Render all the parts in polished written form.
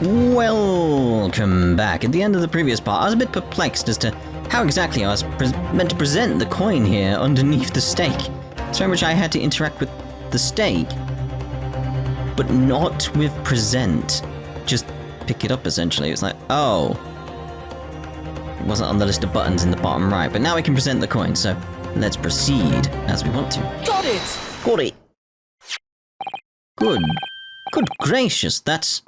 Welcome back. At the end of the previous part, I was a bit perplexed as to how exactly I was meant to present the coin here underneath the stake. So very much I had to interact with the stake, but not with present. Just pick it up, essentially. It's like, oh. It wasn't on the list of buttons in the bottom right, but now we can present the coin, so let's proceed as we want to. Got it! Got it! Good. Good gracious, that's...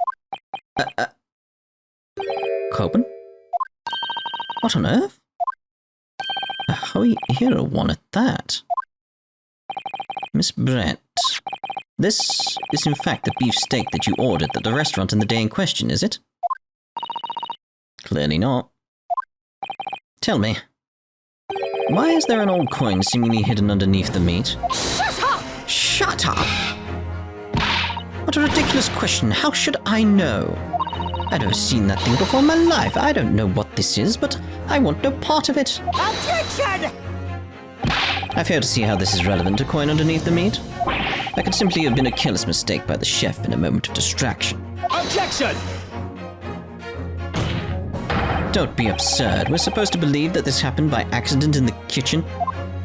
Copen? What on earth? A Hoey Hero one at that. Miss Brett, this is in fact the beef steak that you ordered at the restaurant in the day in question, is it? Clearly not. Tell me, why is there an old coin seemingly hidden underneath the meat? Shut up! Shut up! What a ridiculous question. How should I know? I've never seen that thing before in my life. I don't know what this is, but I want no part of it. Objection! I fail to see how this is relevant to coin underneath the meat. That could simply have been a careless mistake by the chef in a moment of distraction. Objection! Don't be absurd. We're supposed to believe that this happened by accident in the kitchen?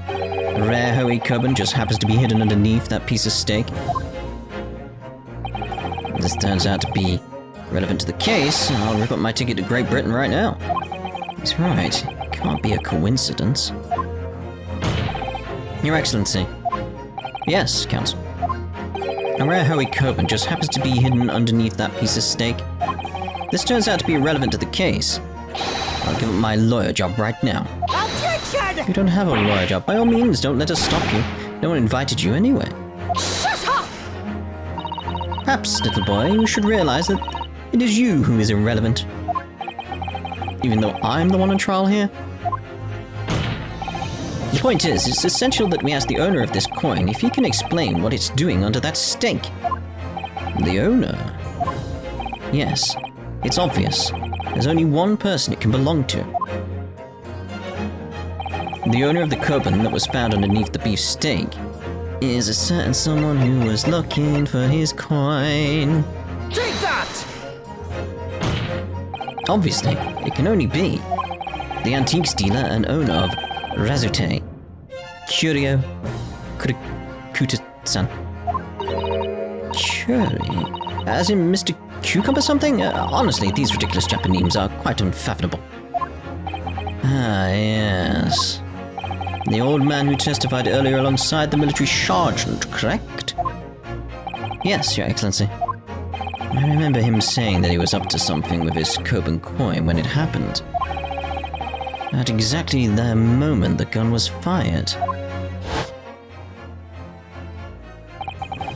A rare Hoey Coben just happens to be hidden underneath that piece of steak. This turns out to be relevant to the case. I'll rip up my ticket to Great Britain right now. He's right. It can't be a coincidence. Your Excellency. Yes, Counsel. A rare Hoey Coben just happens to be hidden underneath that piece of steak. This turns out to be irrelevant to the case. I'll give up my lawyer job right now. Objection! You don't have a lawyer job. By all means, don't let us stop you. No one invited you anyway. Shut up! Perhaps, little boy, you should realize that it is you who is irrelevant. Even though I'm the one on trial here. The point is, it's essential that we ask the owner of this coin if he can explain what it's doing under that stake. The owner? Yes, it's obvious. There's only one person it can belong to. The owner of the Coben that was found underneath the beef steak is a certain someone who was looking for his coin. Take that! Obviously, it can only be the antiques dealer and owner of Razute, Curio Kurikuta-san. Curie? As in Mr. Cucumber something? Honestly, these ridiculous Japanese names are quite unfathomable. Ah, yes. The old man who testified earlier alongside the military sergeant, correct? Yes, Your Excellency. I remember him saying that he was up to something with his Coben coin when it happened. At exactly the moment the gun was fired.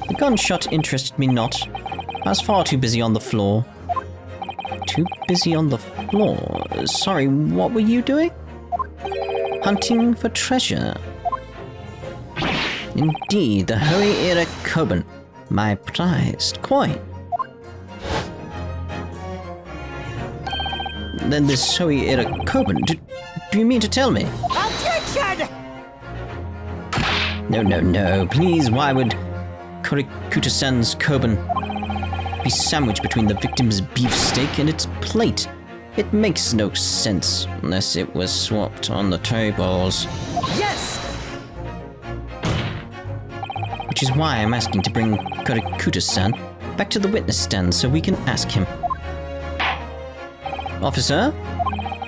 The gunshot interested me not. I was far too busy on the floor. Too busy on the floor? Sorry, what were you doing? Hunting for treasure. Indeed, the Hoey Era Coben, my prized coin. Then this Hoey Era Coben, do you mean to tell me? Objection! No, please, why would Kurikuta-san's Coben be sandwiched between the victim's beefsteak and its plate? It makes no sense unless it was swapped on the tables. Yes! Which is why I'm asking to bring Kurikuta-san back to the witness stand so we can ask him. Officer,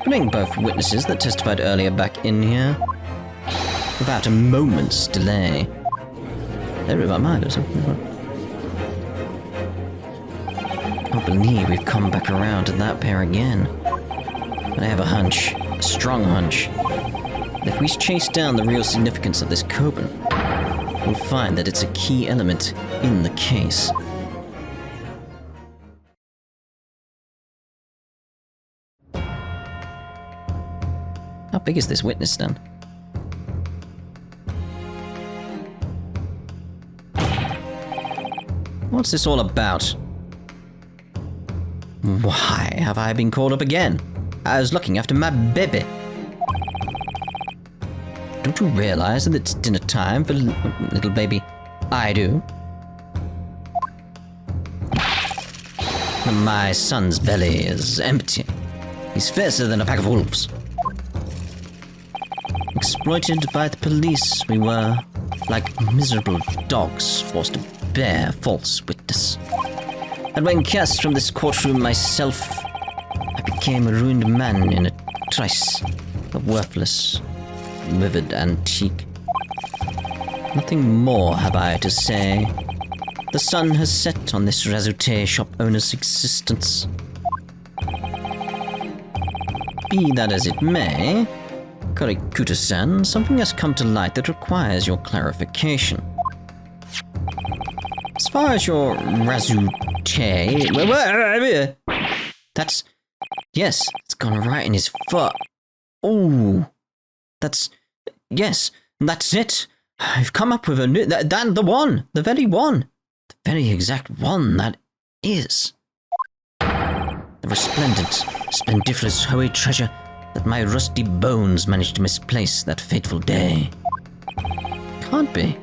bring both witnesses that testified earlier back in here. Without a moment's delay. They read my mind or something. I can't believe we've come back around to that pair again. But I have a hunch, a strong hunch, that if we chase down the real significance of this Coben, we'll find that it's a key element in the case. How big is this witness stand? What's this all about? Why have I been called up again? I was looking after my baby. Don't you realize that it's dinner time for little baby? I do. My son's belly is empty. He's fiercer than a pack of wolves. Exploited by the police, we were like miserable dogs forced to bear false witness. And when cast from this courtroom myself, I became a ruined man in a trice, a worthless, withered antique. Nothing more have I to say. The sun has set on this razzute shop owner's existence. Be that as it may, Kurikuta-san, something has come to light that requires your clarification. As far as your razzute... That's... Yes, it's gone right in his foot. Oh, that's... Yes, that's it. I've come up with a new... the one! The very one! The very exact one that is. The resplendent, splendiferous hoey treasure that my rusty bones managed to misplace that fateful day. Can't be.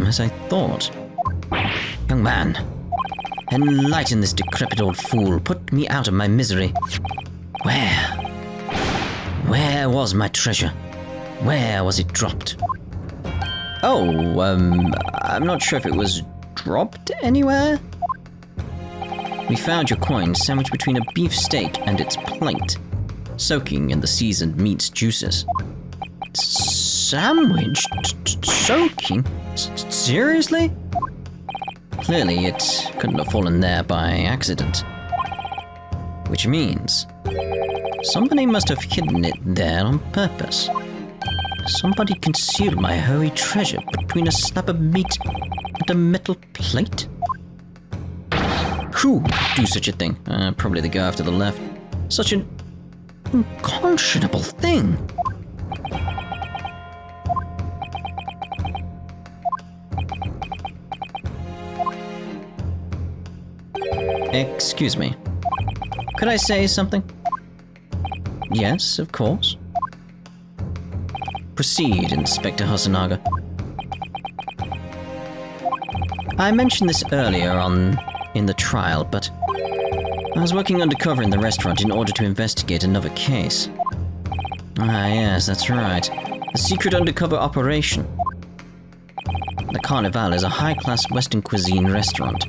As I thought. Young man, enlighten this decrepit old fool. Put me out of my misery. Where was my treasure? Where was it dropped? Oh, I'm not sure if it was dropped anywhere. We found your coin sandwiched between a beef steak and its plate, soaking in the seasoned meat's juices. Sandwiched? Soaking? Seriously? Clearly, it couldn't have fallen there by accident. Which means somebody must have hidden it there on purpose. Somebody concealed my holy treasure between a slab of meat and a metal plate? Who do such a thing? Probably the guy after the left. Such an unconscionable thing. Excuse me. Could I say something? Yes, of course. Proceed, Inspector Hasanaga. I mentioned this earlier on in the trial, but I was working undercover in the restaurant in order to investigate another case. Ah, yes, that's right. A secret undercover operation. The Carnival is a high-class Western cuisine restaurant.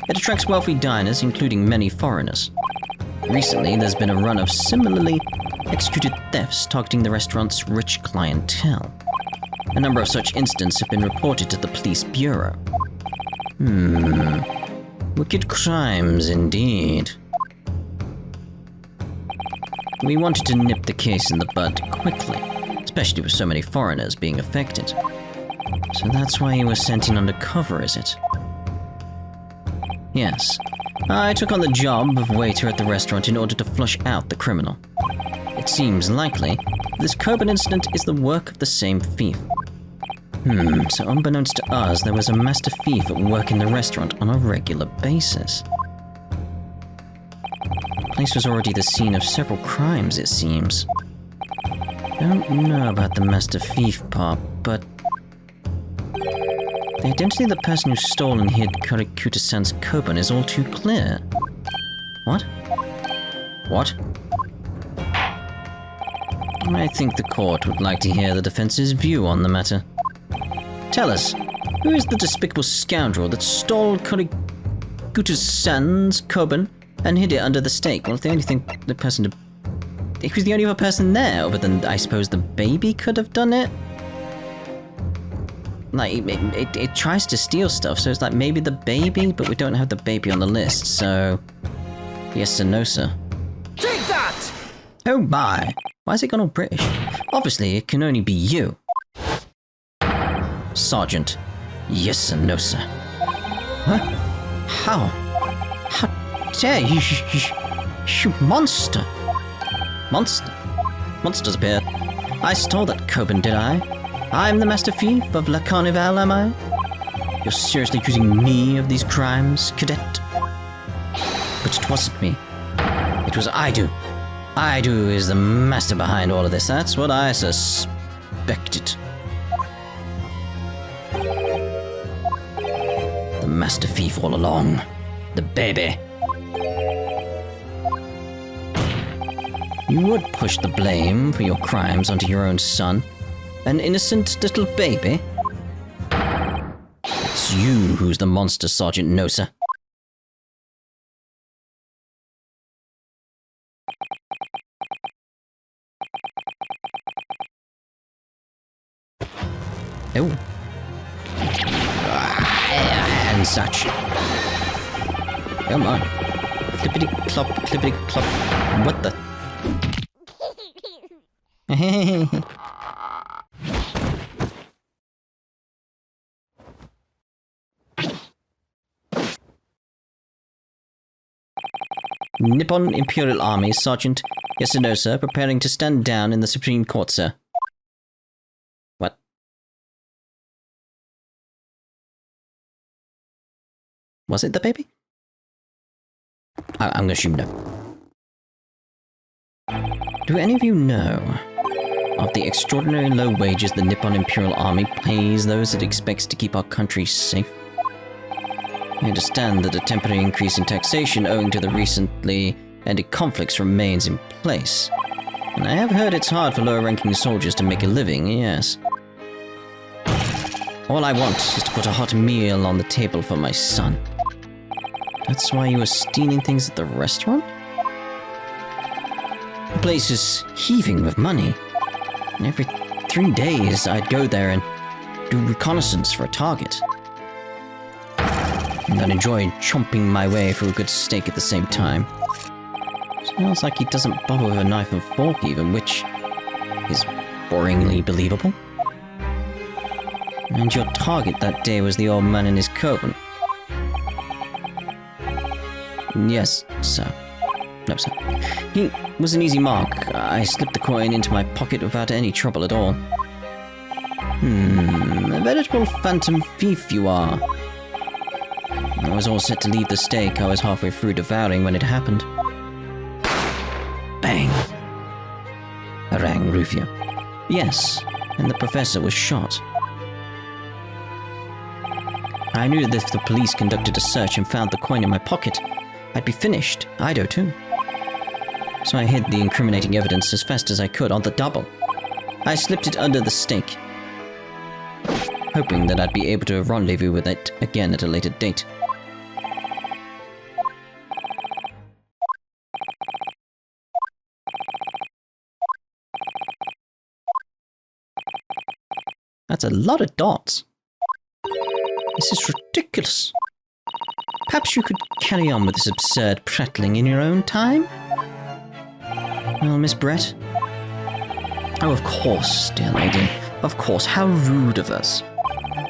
It attracts wealthy diners, including many foreigners. Recently, there's been a run of similarly executed thefts targeting the restaurant's rich clientele. A number of such incidents have been reported to the police bureau. Wicked crimes indeed. We wanted to nip the case in the bud quickly, especially with so many foreigners being affected. So that's why you were sent in undercover, is it? Yes. I took on the job of waiter at the restaurant in order to flush out the criminal. It seems likely this Koban incident is the work of the same thief. So unbeknownst to us, there was a master thief at work in the restaurant on a regular basis. The place was already the scene of several crimes, it seems. Don't know about the master thief part, but the identity of the person who stole and hid Kurikuta-san's Koban is all too clear. What? What? I think the court would like to hear the defense's view on the matter. Tell us, who is the despicable scoundrel that stole Kurikuta-san's Koban and hid it under the steak? Well, the only thing the person... He was the only other person there, other than, I suppose, the baby could have done it? Like, it tries to steal stuff, so it's like maybe the baby, but we don't have the baby on the list, so... Yes and no, sir. Take that! Oh my! Why has it gone all British? Obviously, it can only be you. Sergeant. Yes and no, sir. Huh? How? How dare you, you monster! Monster? Monsters appeared. I stole that Koban, did I? I'm the master thief of La Carnival, am I? You're seriously accusing me of these crimes, cadet? But it wasn't me. It was Aidu. Aidu is the master behind all of this. That's what I suspected. The master thief all along. The baby. You would push the blame for your crimes onto your own son, an innocent little baby? It's you who's the monster, Sergeant Nosa. Oh. And such. Come on. Clippity clop, clippity clop. What the? Nippon Imperial Army, Sergeant Yasuno, preparing to stand down in the Supreme Court, sir. What? Was it the baby? I'm gonna assume no. Do any of you know of the extraordinary low wages the Nippon Imperial Army pays those it expects to keep our country safe? I understand that a temporary increase in taxation owing to the recently ended conflicts remains in place. And I have heard it's hard for lower-ranking soldiers to make a living, yes. All I want is to put a hot meal on the table for my son. That's why you were stealing things at the restaurant? The place is heaving with money. And every 3 days, I'd go there and do reconnaissance for a target. And I'd enjoy chomping my way through a good steak at the same time. Sounds like he doesn't bother with a knife and fork even, which is boringly believable. And your target that day was the old man in his coat. Yes, sir. No, sir. He was an easy mark. I slipped the coin into my pocket without any trouble at all. A veritable phantom thief you are. I was all set to leave the steak I was halfway through devouring when it happened. Bang! Harangue Rufio. Yes, and the professor was shot. I knew that if the police conducted a search and found the coin in my pocket, I'd be finished. Ido too. So I hid the incriminating evidence as fast as I could on the double. I slipped it under the steak, hoping that I'd be able to rendezvous with it again at a later date. That's a lot of dots. This is ridiculous. Perhaps you could carry on with this absurd prattling in your own time? Well, Miss Brett? Oh, of course, dear lady. Of course, how rude of us.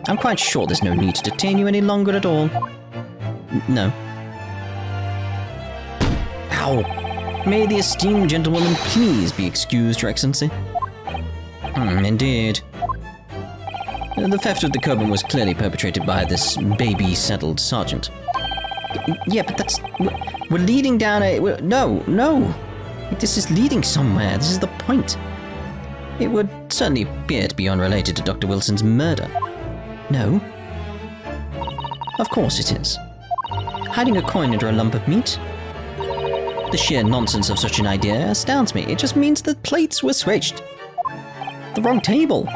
I'm quite sure there's no need to detain you any longer at all. No. Ow! May the esteemed gentlewoman please be excused, Your Excellency. Indeed. The theft of the Koban was clearly perpetrated by this baby-saddled sergeant. Yeah, but that's... We're leading down a... No! This is leading somewhere. This is the point. It would certainly appear to be unrelated to Dr. Wilson's murder. No. Of course it is. Hiding a coin under a lump of meat? The sheer nonsense of such an idea astounds me. It just means the plates were switched. The wrong table.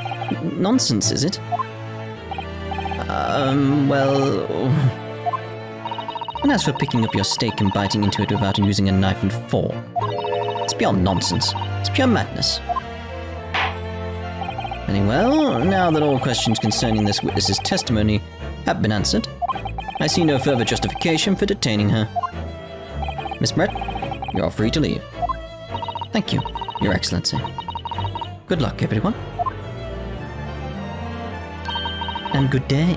Nonsense, is it? Well... And as for picking up your steak and biting into it without using a knife and fork, it's beyond nonsense. It's pure madness. Anyway, now that all questions concerning this witness's testimony have been answered, I see no further justification for detaining her. Miss Brett, you're free to leave. Thank you, Your Excellency. Good luck, everyone. And good day.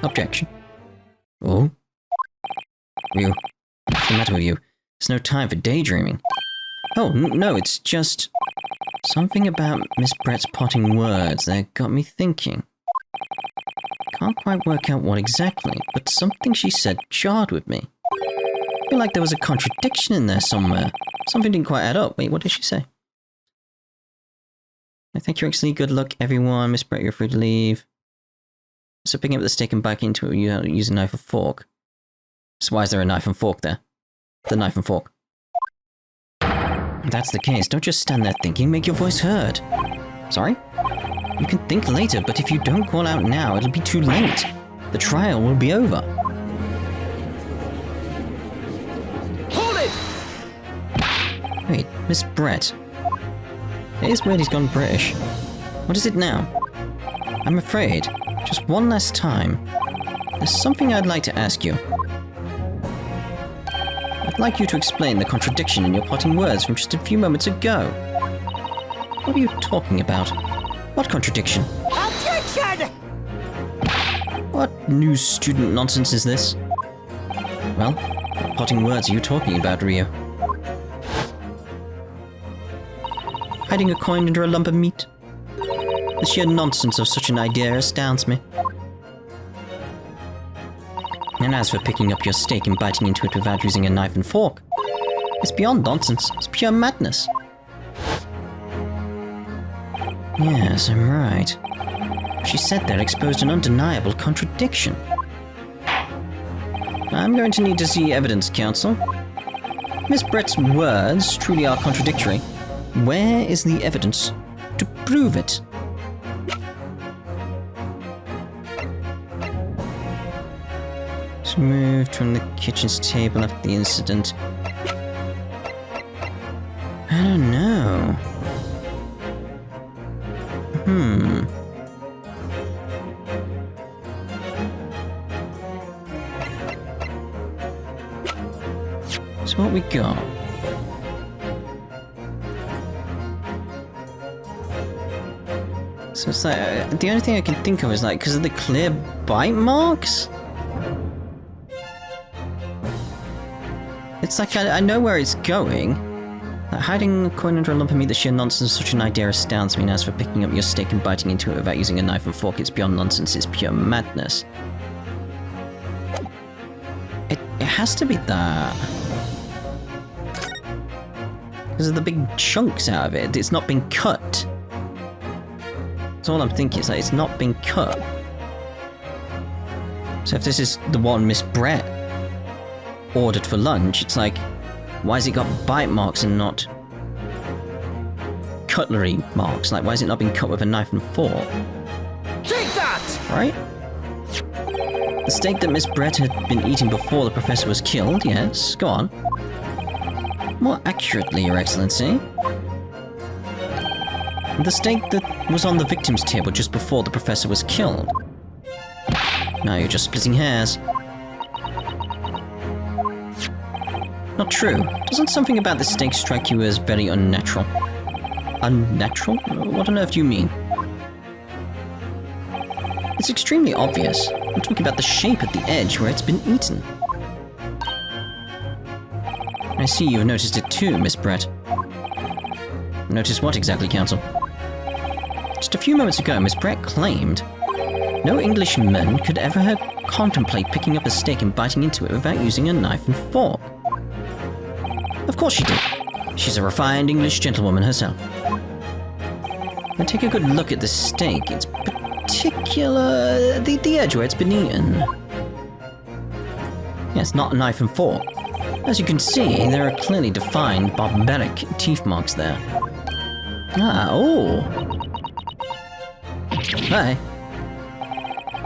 Objection. Oh? You. What's the matter with you? There's no time for daydreaming. Oh, no, it's just... something about Miss Brett's potting words that got me thinking. Can't quite work out what exactly, but something she said jarred with me. I feel like there was a contradiction in there somewhere. Something didn't quite add up. Wait, what did she say? I thank you, actually. Good luck, everyone. Miss Brett, you're free to leave. So picking up the steak and back into it, you use a knife or fork. So why is there a knife and fork there? The knife and fork. If that's the case, don't just stand there thinking, make your voice heard. Sorry? You can think later, but if you don't call out now, it'll be too late. The trial will be over. Hold it! Wait, Miss Brett. It is weird he's gone British. What is it now? I'm afraid, just one last time, there's something I'd like to ask you. I'd like you to explain the contradiction in your parting words from just a few moments ago. What are you talking about? What contradiction? Objection! What new student nonsense is this? Well, what parting words are you talking about, Rio? Hiding a coin under a lump of meat? The sheer nonsense of such an idea astounds me. And as for picking up your steak and biting into it without using a knife and fork, it's beyond nonsense. It's pure madness. Yes, I'm right. What she said there exposed an undeniable contradiction. I'm going to need to see evidence, counsel. Miss Brett's words truly are contradictory. Where is the evidence to prove it? Moved from the kitchen's table after the incident. I don't know. So what we got? So it's like, the only thing I can think of is like, because of the clear bite marks? It's like, I know where it's going. Like hiding a coin under a lump of meat, the sheer nonsense of such an idea astounds me, and as for picking up your steak and biting into it without using a knife and fork, it's beyond nonsense, it's pure madness. It has to be that. Because of the big chunks out of it, it's not been cut. That's all I'm thinking, it's like, it's not been cut. So if this is the one Miss Brett ordered for lunch, it's like, why has it got bite marks and not cutlery marks? Like, why has it not been cut with a knife and fork? Take that! Right? The steak that Miss Brett had been eating before the professor was killed, yes, go on. More accurately, Your Excellency. The steak that was on the victim's table just before the professor was killed. Now you're just splitting hairs. Not true. Doesn't something about this steak strike you as very unnatural? Unnatural? What on earth do you mean? It's extremely obvious. I'm talking about the shape at the edge where it's been eaten. I see you've noticed it too, Miss Brett. Notice what exactly, Counsel? Just a few moments ago, Miss Brett claimed no Englishman could ever contemplate picking up a steak and biting into it without using a knife and fork. Of course she did. She's a refined English gentlewoman herself. Now take a good look at the steak. It's particular... the edge where it's been eaten. Yes, not a knife and fork. As you can see, there are clearly defined barbaric teeth marks there. Ah, oh! Hi.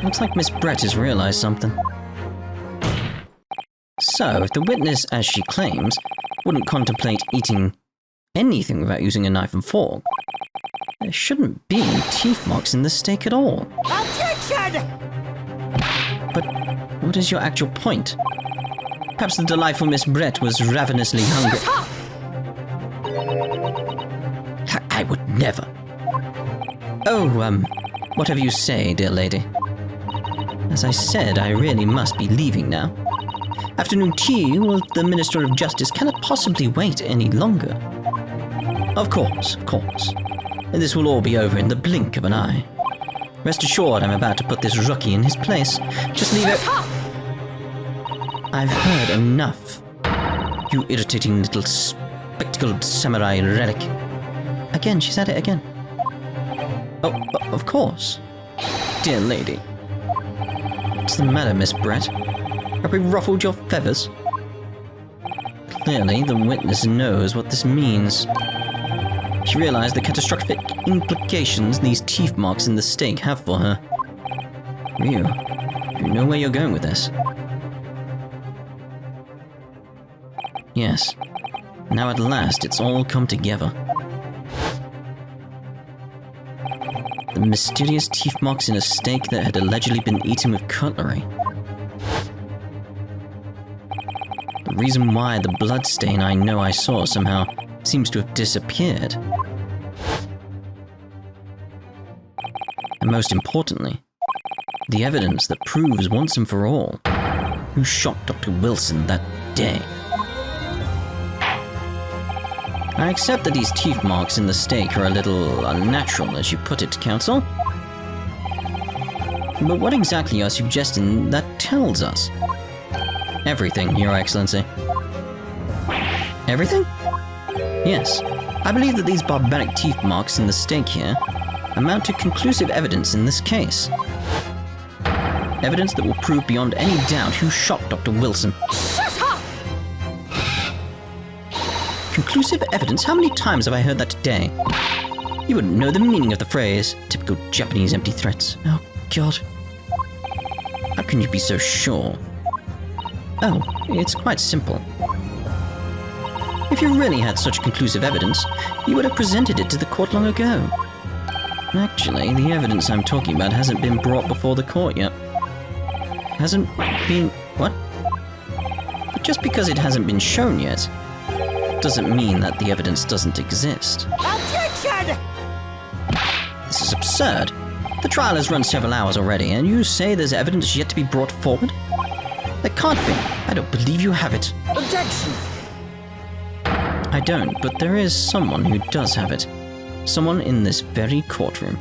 Looks like Miss Brett has realized something. So, if the witness, as she claims, wouldn't contemplate eating anything without using a knife and fork, there shouldn't be teeth marks in the steak at all. Objection! But what is your actual point? Perhaps the delightful Miss Brett was ravenously hungry. Shut up! I would never. Oh, whatever you say, dear lady. As I said, I really must be leaving now. Afternoon tea with the Minister of Justice cannot possibly wait any longer. Of course, of course. And this will all be over in the blink of an eye. Rest assured I'm about to put this rookie in his place. Just leave it... I've heard enough. You irritating little spectacled samurai relic. Again, she said it again. Oh, of course. Dear lady. What's the matter, Miss Brett? Have we ruffled your feathers? Clearly, the witness knows what this means. She realized the catastrophic implications these teeth marks in the steak have for her. Ryu, you know where you're going with this? Yes. Now at last, it's all come together. The mysterious teeth marks in a steak that had allegedly been eaten with cutlery. The reason why the bloodstain I know I saw somehow seems to have disappeared. And most importantly, the evidence that proves once and for all who shot Dr. Wilson that day. I accept that these teeth marks in the steak are a little unnatural, as you put it, Counsel. But what exactly are you suggesting that tells us? Everything, Your Excellency. Everything? Yes. I believe that these barbaric teeth marks in the steak here amount to conclusive evidence in this case. Evidence that will prove beyond any doubt who shot Dr. Wilson. Shut up! Conclusive evidence? How many times have I heard that today? You wouldn't know the meaning of the phrase. Typical Japanese empty threats. Oh, God. How can you be so sure? Oh, it's quite simple. If you really had such conclusive evidence, you would have presented it to the court long ago. Actually, the evidence I'm talking about hasn't been brought before the court yet. Hasn't been... what? But just because it hasn't been shown yet, doesn't mean that the evidence doesn't exist. Objection! This is absurd. The trial has run several hours already, and you say there's evidence yet to be brought forward? There can't be. I don't believe you have it. Objection! I don't, but there is someone who does have it. Someone in this very courtroom.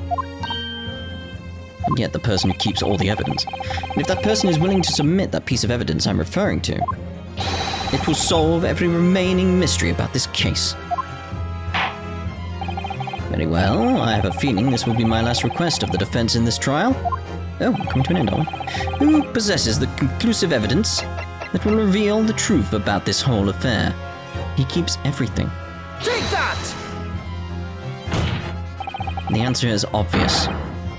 And yet the person who keeps all the evidence. And if that person is willing to submit that piece of evidence I'm referring to, it will solve every remaining mystery about this case. Very well, I have a feeling this will be my last request of the defense in this trial. Oh, coming to an end, are we? Who possesses the conclusive evidence that will reveal the truth about this whole affair? He keeps everything. Take that! The answer is obvious.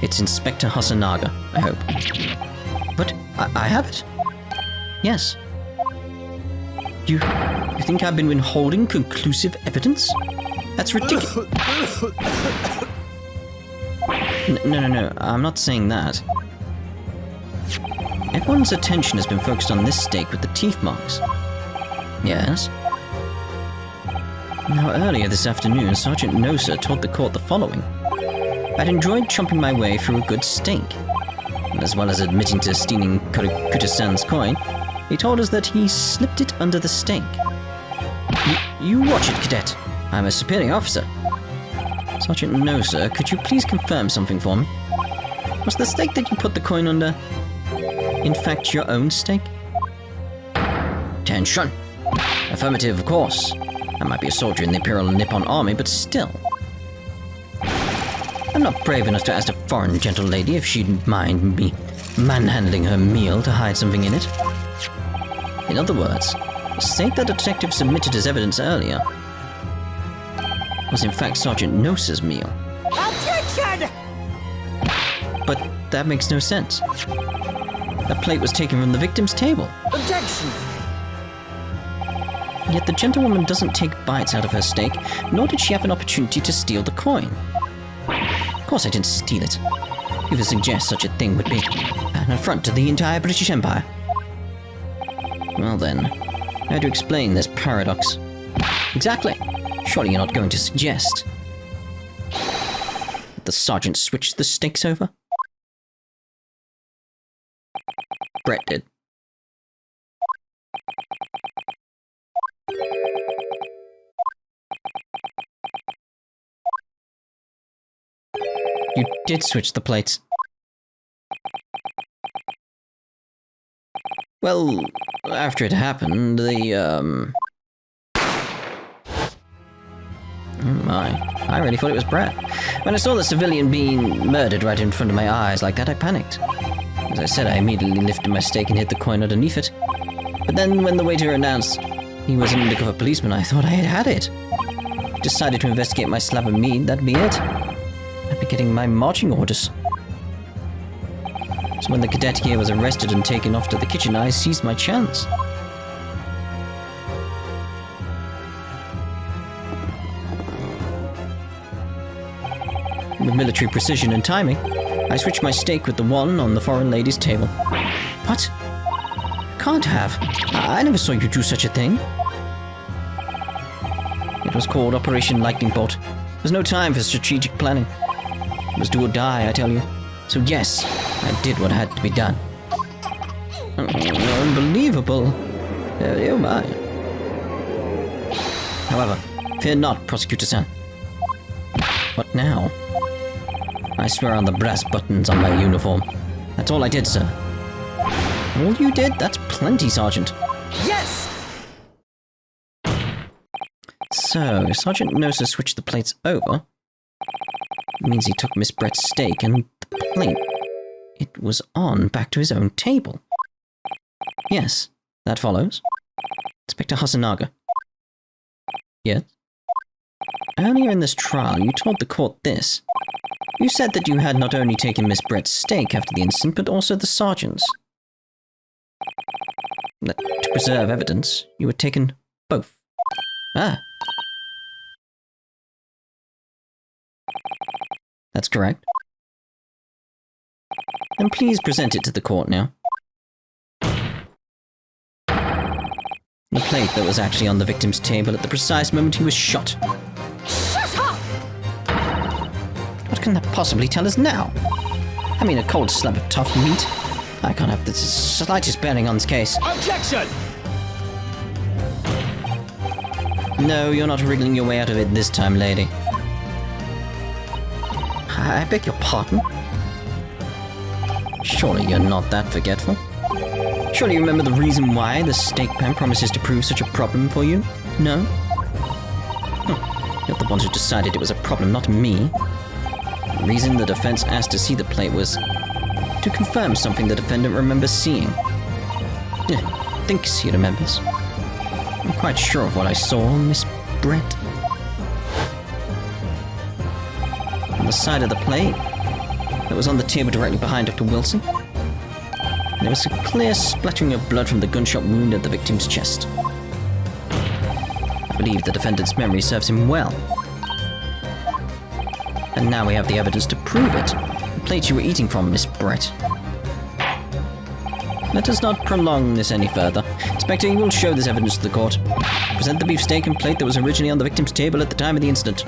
It's Inspector Hasanaga, I hope. But I have it? Yes. You think I've been withholding conclusive evidence? That's ridiculous. No, I'm not saying that. Everyone's attention has been focused on this steak with the teeth marks. Yes? Now, earlier this afternoon, Sergeant Nosa told the court the following. I'd enjoyed chomping my way through a good steak. And as well as admitting to stealing Kuta-san's coin, he told us that he slipped it under the steak. You watch it, Cadet. I'm a superior officer. Sergeant Nosa, could you please confirm something for me? Was the steak that you put the coin under, in fact, your own steak? Attention! Affirmative, of course. I might be a soldier in the Imperial Nippon Army, but still. I'm not brave enough to ask a foreign gentle lady if she'd mind me manhandling her meal to hide something in it. In other words, the steak that the detective submitted as evidence earlier was in fact Sergeant Nosa's meal. Objection! But that makes no sense. That plate was taken from the victim's table. Objection! Yet the gentlewoman doesn't take bites out of her steak, nor did she have an opportunity to steal the coin. Of course I didn't steal it. Whoever suggests such a thing would be an affront to the entire British Empire. Well then, how to explain this paradox? Exactly. Surely you're not going to suggest that the sergeant switched the steaks over? Brett did. You did switch the plates. Well, after it happened, Oh my, I really thought it was Brett. When I saw the civilian being murdered right in front of my eyes like that, I panicked. As I said, I immediately lifted my stake and hid the coin underneath it. But then when the waiter announced he was an undercover policeman, I thought I had it. Decided to investigate my slab of meat, that'd be it. I'd be getting my marching orders. So when the cadet here was arrested and taken off to the kitchen, I seized my chance. With military precision and timing, I switched my stake with the one on the foreign lady's table. What? Can't have. I never saw you do such a thing. It was called Operation Lightning Bolt. There was no time for strategic planning. It was do or die, I tell you. So yes, I did what had to be done. Unbelievable. Oh my. However, fear not, Prosecutor-san. What now? I swear on the brass buttons on my uniform. That's all I did, sir. All you did? That's plenty, Sergeant. Yes! So, if Sergeant knows to switch the plates over, it means he took Miss Brett's steak and the plate it was on back to his own table. Yes, that follows. Inspector Hasanaga. Yes? Earlier in this trial, you told the court this. You said that you had not only taken Miss Brett's steak after the incident, but also the sergeant's. That to preserve evidence, you had taken both. Ah. That's correct. Then please present it to the court now. The plate that was actually on the victim's table at the precise moment he was shot. Shut up! What can that possibly tell us now? I mean, a cold slab of tough meat. I can't have the slightest bearing on this case. Objection! No, you're not wriggling your way out of it this time, lady. I beg your pardon? Surely you're not that forgetful. Surely you remember the reason why the steak pan promises to prove such a problem for you? No? You're the ones who decided it was a problem, not me. The reason the defense asked to see the plate was to confirm something the defendant remembers seeing. Thinks he remembers. I'm quite sure of what I saw, Miss Brett. On the side of the plate that was on the table directly behind Dr. Wilson, there was a clear splattering of blood from the gunshot wound at the victim's chest. I believe the defendant's memory serves him well. And now we have the evidence to prove it. The plate you were eating from, Miss Brett. Let us not prolong this any further. Inspector, you will show this evidence to the court. Present the beefsteak and plate that was originally on the victim's table at the time of the incident.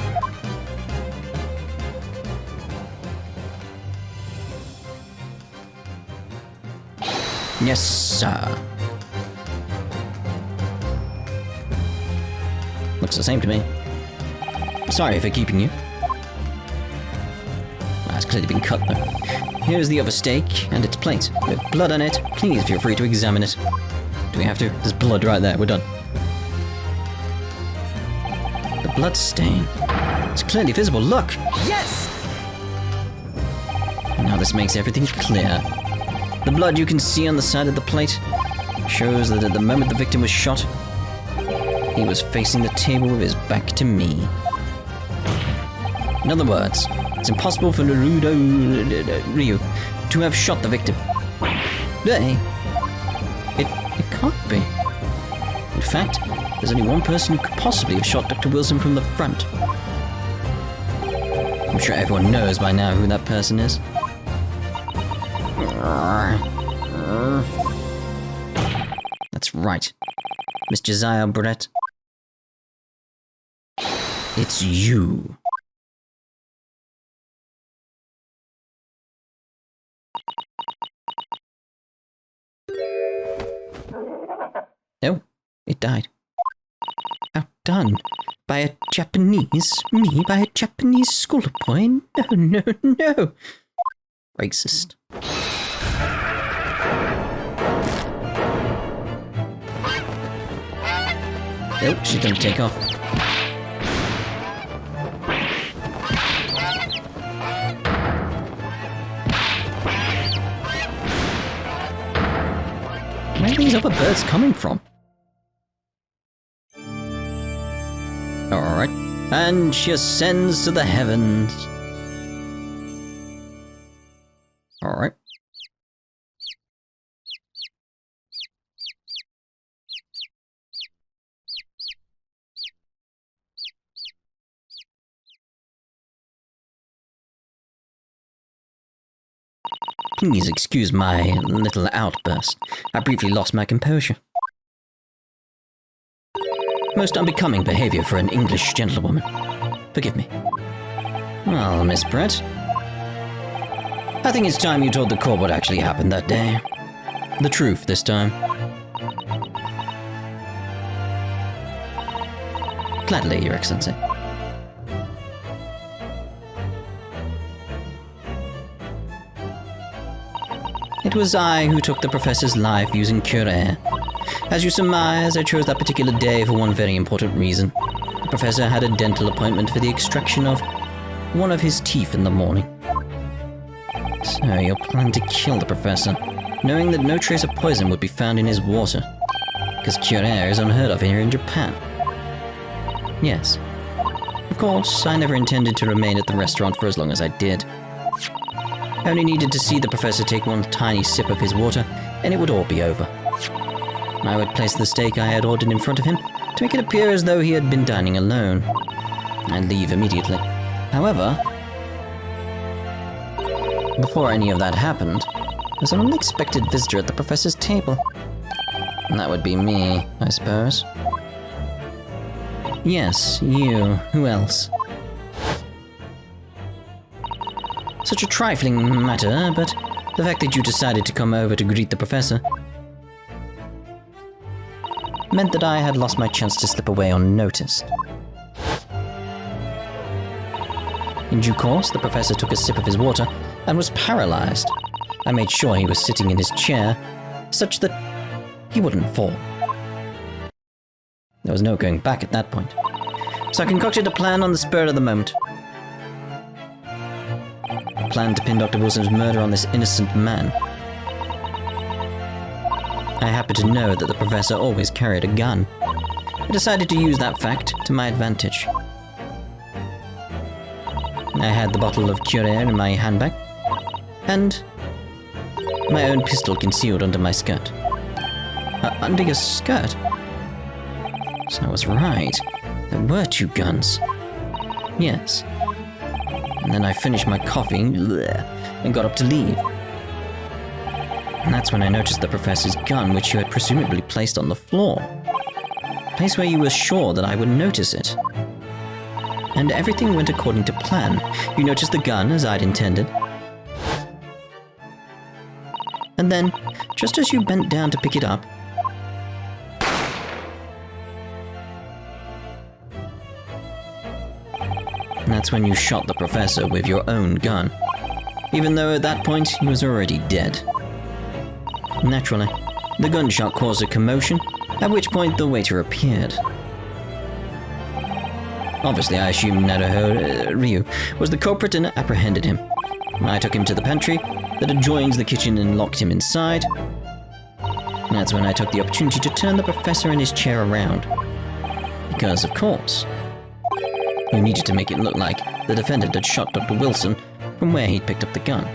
Yes, sir. Looks the same to me. Sorry for keeping you. That's clearly been cut, though. Here's the other steak and its plate. With blood on it, please feel free to examine it. Do we have to? There's blood right there, we're done. The blood stain. It's clearly visible, look! Yes! Now this makes everything clear. The blood you can see on the side of the plate shows that at the moment the victim was shot, he was facing the table with his back to me. In other words, it's impossible for Ryu to have shot the victim. It can't be. In fact, there's only one person who could possibly have shot Dr. Wilson from the front. I'm sure everyone knows by now who that person is. That's right. Miss Josiah Brett. It's you. Oh, it died. Outdone by a Japanese? Me by a Japanese schoolboy? No, no, no. Racist. Oh, she didn't take off. these other birds coming from? Alright. And she ascends to the heavens. Alright. Please excuse my little outburst. I briefly lost my composure. Most unbecoming behavior for an English gentlewoman. Forgive me. Well, Miss Brett, I think it's time you told the court what actually happened that day. The truth this time. Gladly, Your Excellency. It was I who took the professor's life using Cure. As you surmise, I chose that particular day for one very important reason. The professor had a dental appointment for the extraction of one of his teeth in the morning. So you planned to kill the professor, knowing that no trace of poison would be found in his water. Because Cure is unheard of here in Japan. Yes. Of course, I never intended to remain at the restaurant for as long as I did. I only needed to see the professor take one tiny sip of his water, and it would all be over. I would place the steak I had ordered in front of him to make it appear as though he had been dining alone, and leave immediately. However, before any of that happened, there was an unexpected visitor at the professor's table. And that would be me, I suppose. Yes, you. Who else? Such a trifling matter, but the fact that you decided to come over to greet the professor meant that I had lost my chance to slip away unnoticed. In due course, the professor took a sip of his water and was paralyzed. I made sure he was sitting in his chair, such that he wouldn't fall. There was no going back at that point. So I concocted a plan on the spur of the moment. A plan to pin Dr. Wilson's murder on this innocent man. I happened to know that the professor always carried a gun. I decided to use that fact to my advantage. I had the bottle of Cure in my handbag, and my own pistol concealed under my skirt. Under your skirt? So I was right. There were two guns. Yes. And then I finished my coffee and got up to leave. And that's when I noticed the professor's gun, which you had presumably placed on the floor. A place where you were sure that I would notice it. And everything went according to plan. You noticed the gun as I'd intended. And then, just as you bent down to pick it up, that's when you shot the professor with your own gun, even though at that point he was already dead. Naturally, the gunshot caused a commotion, at which point the waiter appeared. Obviously, I assumed Ryu was the culprit and apprehended him. I took him to the pantry that adjoins the kitchen and locked him inside. That's when I took the opportunity to turn the professor in his chair around. Because, of course, you needed to make it look like the defendant had shot Dr. Wilson from where he'd picked up the gun.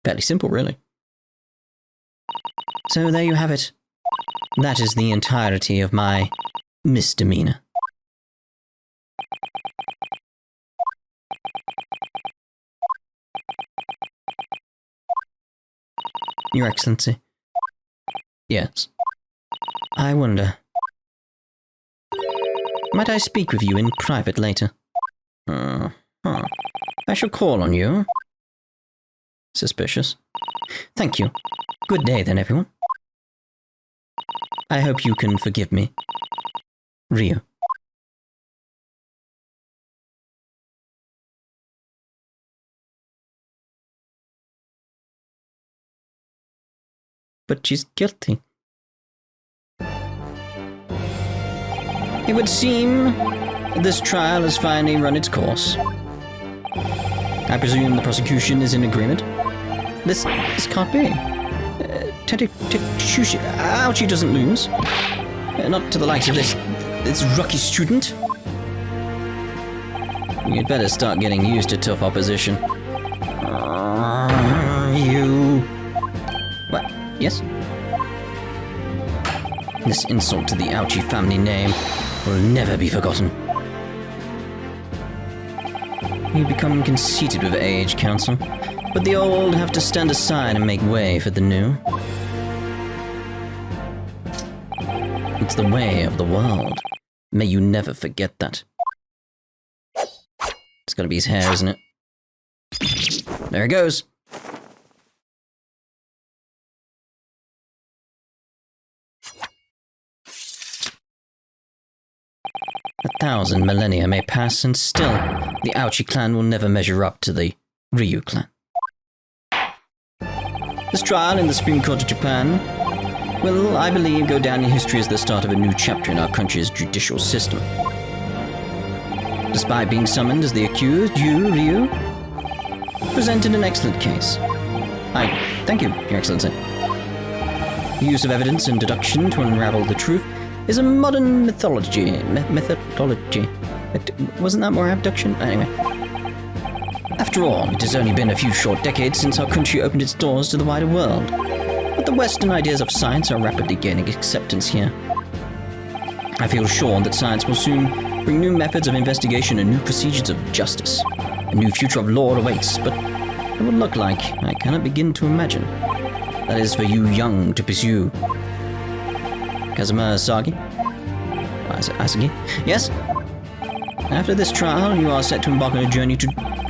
Fairly simple, really. So there you have it. That is the entirety of my misdemeanor. Your Excellency. Yes. I wonder. Might I speak with you in private later? I shall call on you. Suspicious. Thank you. Good day then, everyone. I hope you can forgive me. Ryu. But she's guilty. It would seem This trial has finally run its course. I presume the prosecution is in agreement? This can't be. Ouchie doesn't lose. Not to the likes of this rookie student. You'd better start getting used to tough opposition. You... What? Yes? This insult to the Ouchie family name will never be forgotten. You become conceited with age, Counsel, but the old have to stand aside and make way for the new. It's the way of the world. May you never forget that. It's gotta be his hair, isn't it? There it goes. A 1,000 millennia may pass, and still, the Ouchie clan will never measure up to the Ryu clan. This trial in the Supreme Court of Japan will, I believe, go down in history as the start of a new chapter in our country's judicial system. Despite being summoned as the accused, you, Ryu, presented an excellent case. I thank you, Your Excellency. The use of evidence and deduction to unravel the truth is a modern methodology. Wasn't that more abduction? Anyway. After all, it has only been a few short decades since our country opened its doors to the wider world. But the Western ideas of science are rapidly gaining acceptance here. I feel sure that science will soon bring new methods of investigation and new procedures of justice. A new future of law awaits, but it would look like I cannot begin to imagine. That is for you young to pursue. Kazuma Asagi? Asagi? Yes? After this trial, you are set to embark on a journey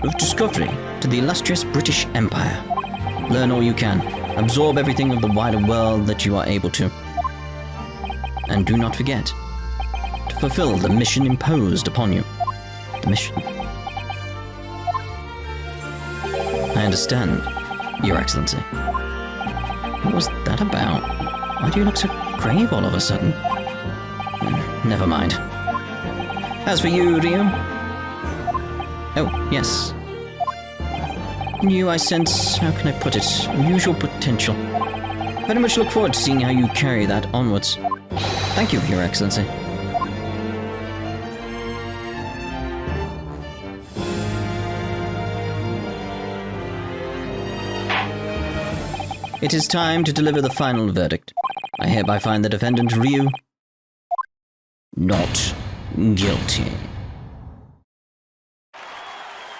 of discovery to the illustrious British Empire. Learn all you can. Absorb everything of the wider world that you are able to. And do not forget to fulfill the mission imposed upon you. The mission. I understand, Your Excellency. What was that about? Why do you look so grave all of a sudden? Never mind. As for you, Ryu... Oh, yes. In you I sense, how can I put it, unusual potential. Very much look forward to seeing how you carry that onwards. Thank you, Your Excellency. It is time to deliver the final verdict. I hereby find the defendant, Ryu, not guilty.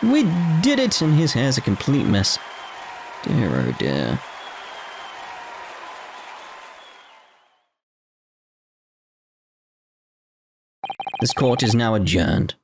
We did it, and his hair's a complete mess. Dear, oh dear. This court is now adjourned.